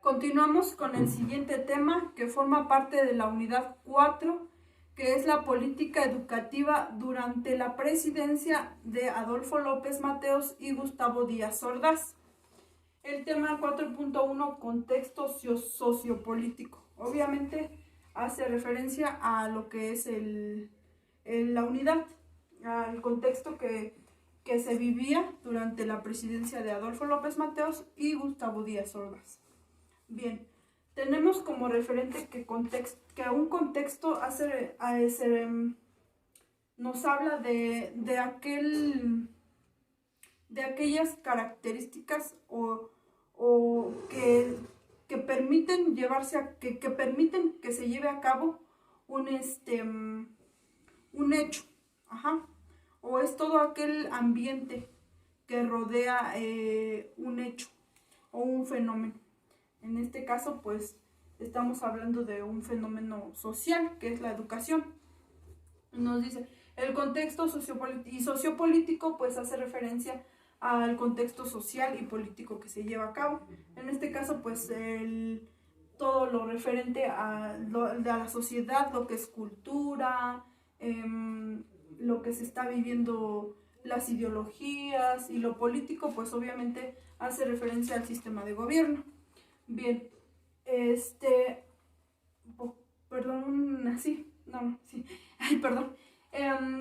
Continuamos con el siguiente tema que forma parte de la unidad 4, que es la política educativa durante la presidencia de Adolfo López Mateos y Gustavo Díaz Ordaz. El tema 4.1, contexto sociopolítico. Obviamente hace referencia a lo que es la unidad, al contexto que se vivía durante la presidencia de Adolfo López Mateos y Gustavo Díaz Ordaz. Bien, tenemos como referente que un contexto nos habla de aquellas características o que permiten que permiten que se lleve a cabo un hecho, o es todo aquel ambiente que rodea un hecho o un fenómeno. En este caso, pues, estamos hablando de un fenómeno social, que es la educación. Nos dice, el contexto sociopolítico, pues, hace referencia al contexto social y político que se lleva a cabo. En este caso, pues, todo lo referente a la sociedad, lo que es cultura, lo que se está viviendo, las ideologías, y lo político, pues, obviamente, hace referencia al sistema de gobierno. Bien,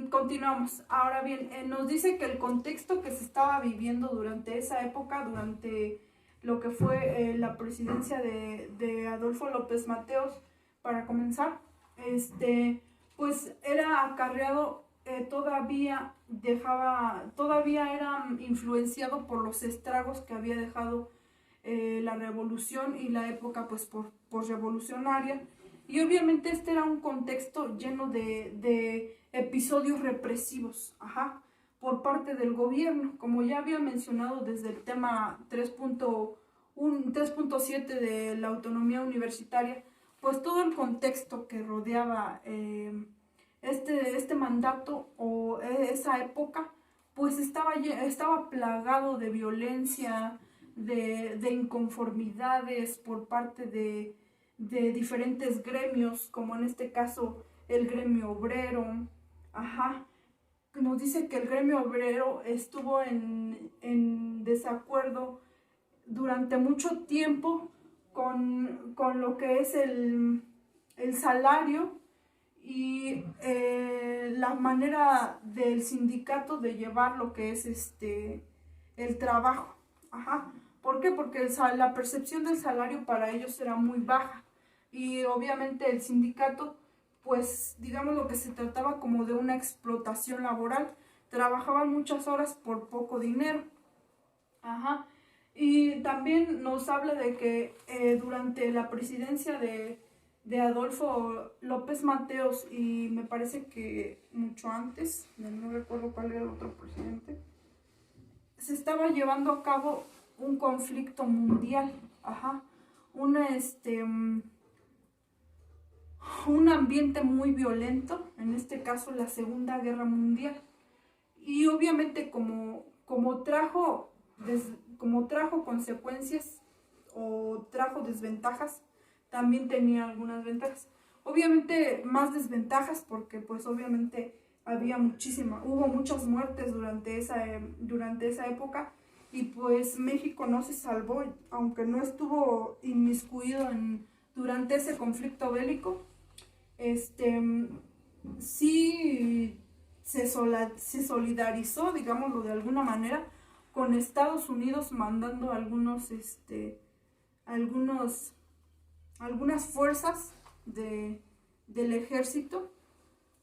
continuamos. Ahora bien, nos dice que el contexto que se estaba viviendo durante esa época, durante lo que fue la presidencia de Adolfo López Mateos, para comenzar, pues era acarreado, todavía era influenciado por los estragos que había dejado la revolución y la época, pues, posrevolucionaria, y obviamente este era un contexto lleno de episodios represivos, por parte del gobierno, como ya había mencionado desde el tema 3.7 de la autonomía universitaria. Pues todo el contexto que rodeaba este mandato o esa época, pues estaba plagado de violencia, de inconformidades por parte de diferentes gremios, como en este caso el gremio obrero. Nos dice que el gremio obrero estuvo en desacuerdo durante mucho tiempo con lo que es el salario y la manera del sindicato de llevar lo que es el trabajo. ¿Por qué? Porque la percepción del salario para ellos era muy baja, y obviamente el sindicato, pues, digamos, lo que se trataba como de una explotación laboral. Trabajaban muchas horas por poco dinero. Y también nos habla de que durante la presidencia de Adolfo López Mateos, y me parece que mucho antes, no recuerdo cuál era el otro presidente, se estaba llevando a cabo un conflicto mundial, un ambiente muy violento, en este caso la Segunda Guerra Mundial. Y obviamente como trajo consecuencias o trajo desventajas, también tenía algunas ventajas. Obviamente más desventajas, porque pues obviamente hubo muchas muertes durante esa época, y pues México no se salvó, aunque no estuvo inmiscuido durante ese conflicto bélico. Sí se solidarizó, digámoslo de alguna manera, con Estados Unidos, mandando algunas fuerzas del ejército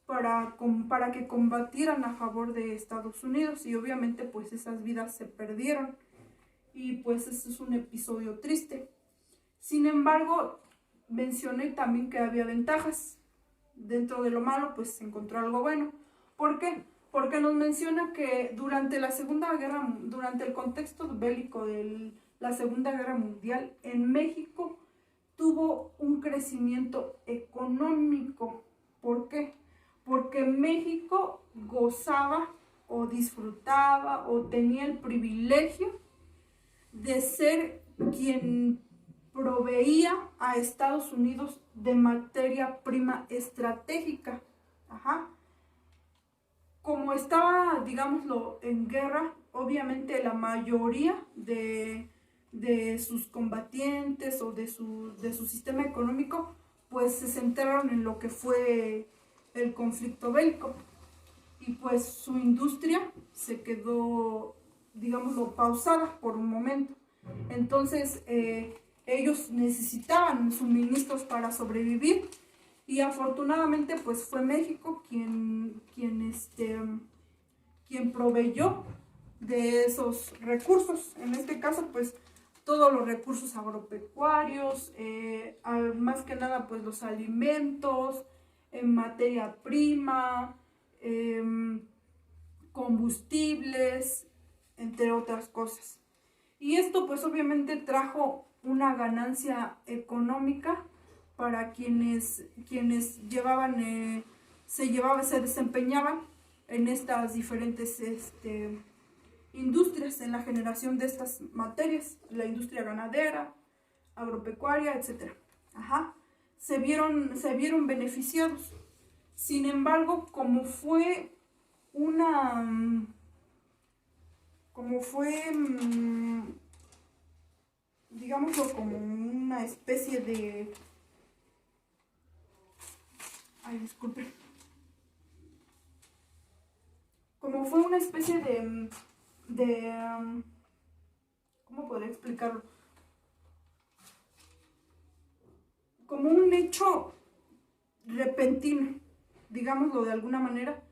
para que combatieran a favor de Estados Unidos, y obviamente pues esas vidas se perdieron, y pues eso es un episodio triste. Sin embargo, mencioné también que había ventajas. Dentro de lo malo, pues se encontró algo bueno. ¿Por qué? Porque nos menciona que durante el contexto bélico de la Segunda Guerra Mundial, en México tuvo un crecimiento económico. ¿Por qué? Porque México gozaba o disfrutaba o tenía el privilegio de ser quien proveía a Estados Unidos de materia prima estratégica. Ajá. Como estaba, digámoslo, en guerra, obviamente la mayoría de sus combatientes o de su sistema económico, pues se centraron en lo que fue el conflicto bélico. Y pues su industria se quedó, digámoslo, pausada por un momento. Entonces, ellos necesitaban suministros para sobrevivir, y afortunadamente pues fue México quien proveyó de esos recursos. En este caso pues todos los recursos agropecuarios, más que nada pues los alimentos, materia prima, combustibles, entre otras cosas. Y esto pues obviamente trajo una ganancia económica para quienes se desempeñaban en estas diferentes industrias, en la generación de estas materias, la industria ganadera, agropecuaria, etc. Ajá. Se vieron beneficiados. Sin embargo, digámoslo, como una especie de... Ay, disculpe. Como fue una especie ¿cómo podría explicarlo? Como un hecho repentino, digámoslo de alguna manera.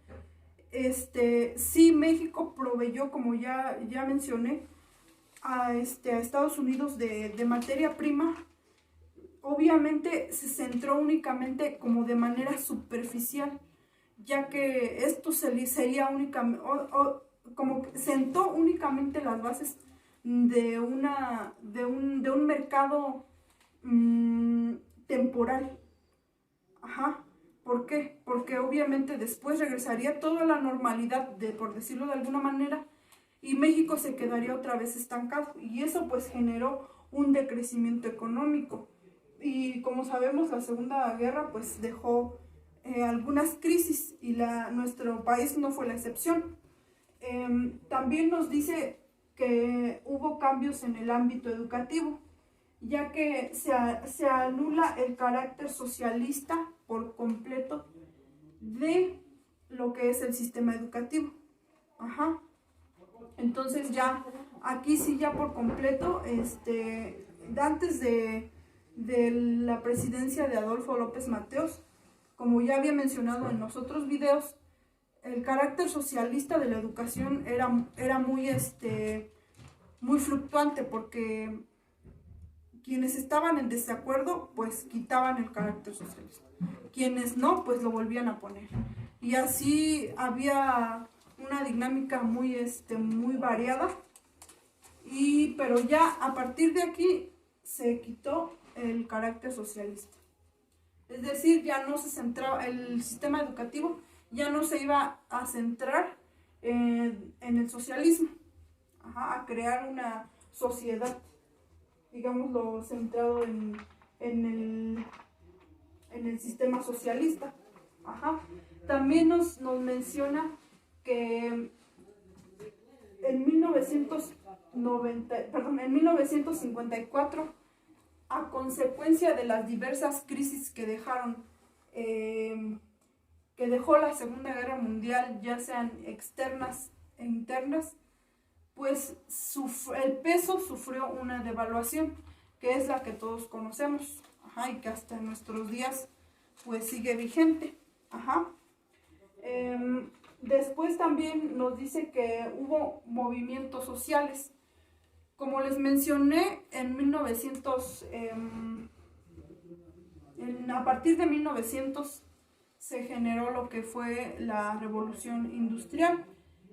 Sí, México proveyó, como ya mencioné, a Estados Unidos de materia prima. Obviamente se centró únicamente como de manera superficial, ya que esto sería únicamente, como que sentó únicamente las bases de un mercado temporal. Ajá. ¿Por qué? Porque obviamente después regresaría toda la normalidad, por decirlo de alguna manera, y México se quedaría otra vez estancado, y eso pues generó un decrecimiento económico. Y como sabemos, la Segunda Guerra pues dejó algunas crisis, y nuestro país no fue la excepción. También nos dice que hubo cambios en el ámbito educativo, ya que se anula el carácter socialista por completo de lo que es el sistema educativo. Ajá. Entonces ya, aquí sí ya por completo, antes de la presidencia de Adolfo López Mateos, como ya había mencionado en los otros videos, el carácter socialista de la educación era muy fluctuante, porque quienes estaban en desacuerdo pues quitaban el carácter socialista, quienes no pues lo volvían a poner, y así había una dinámica muy variada. Pero ya a partir de aquí se quitó el carácter socialista, es decir, ya no se centraba, el sistema educativo ya no se iba a centrar en el socialismo. Ajá, a crear una sociedad, digámoslo, centrado en el sistema socialista. Ajá. También nos menciona que en 1954, a consecuencia de las diversas crisis que dejó la Segunda Guerra Mundial, ya sean externas e internas, pues el peso sufrió una devaluación, que es la que todos conocemos. Ajá, y que hasta nuestros días pues sigue vigente. Ajá. Después también nos dice que hubo movimientos sociales. Como les mencioné, a partir de 1900 se generó lo que fue la Revolución Industrial.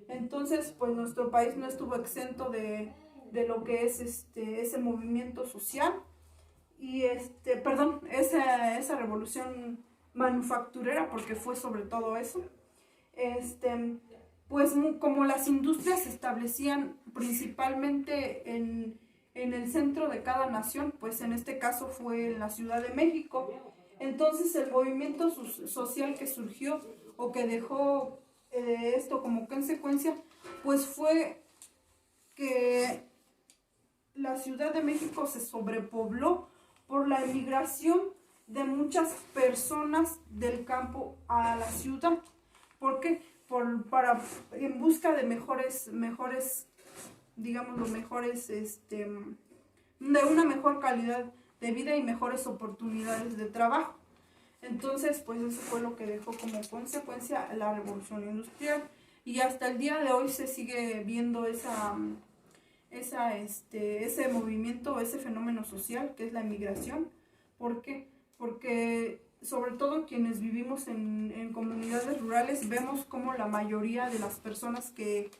Entonces, pues nuestro país no estuvo exento de lo que es ese movimiento social, y esa revolución manufacturera, porque fue sobre todo eso. Pues como las industrias se establecían principalmente en en el centro de cada nación, pues en este caso fue en la Ciudad de México. Entonces el movimiento social que surgió o que dejó esto como consecuencia, pues fue que la Ciudad de México se sobrepobló por la emigración de muchas personas del campo a la ciudad. ¿Por qué? En busca de mejores, digámoslo, de una mejor calidad de vida y mejores oportunidades de trabajo. Entonces, pues eso fue lo que dejó como consecuencia la revolución industrial. Y hasta el día de hoy se sigue viendo ese movimiento, ese fenómeno social que es la migración. ¿Por qué? Porque sobre todo quienes vivimos en comunidades rurales vemos como la mayoría de las personas que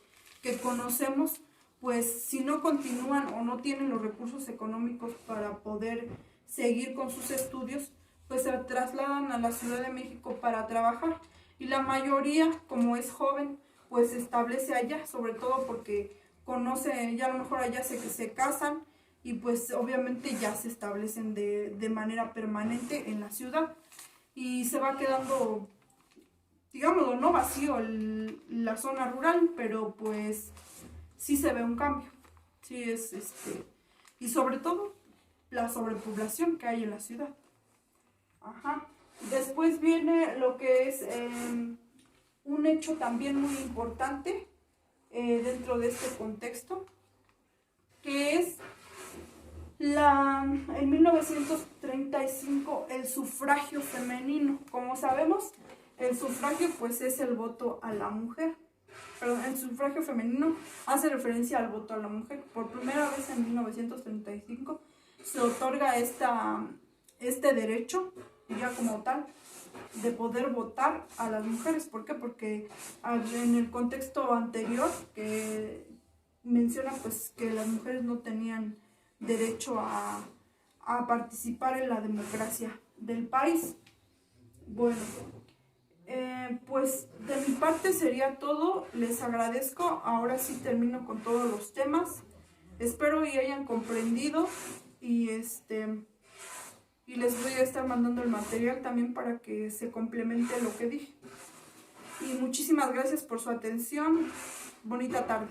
conocemos, pues si no continúan o no tienen los recursos económicos para poder seguir con sus estudios, pues se trasladan a la Ciudad de México para trabajar. Y la mayoría, como es joven, pues se establece allá, sobre todo porque conoce, ya a lo mejor allá se casan y pues obviamente ya se establecen de manera permanente en la ciudad. Y se va quedando, digámoslo, no vacío la zona rural, pero pues sí se ve un cambio. Sí es y sobre todo la sobrepoblación que hay en la ciudad. Ajá. Después viene lo que es un hecho también muy importante dentro de este contexto, que es en 1935 el sufragio femenino. Como sabemos, el sufragio pues es el voto a la mujer. Perdón, el sufragio femenino hace referencia al voto a la mujer. Por primera vez en 1935 se otorga este derecho, ya como tal, de poder votar a las mujeres. ¿Por qué? Porque en el contexto anterior que menciona pues que las mujeres no tenían derecho a participar en la democracia del país. Bueno, pues de mi parte sería todo. Les agradezco. Ahora sí termino con todos los temas. Espero y hayan comprendido y y les voy a estar mandando el material también para que se complemente lo que dije. Y muchísimas gracias por su atención. Bonita tarde.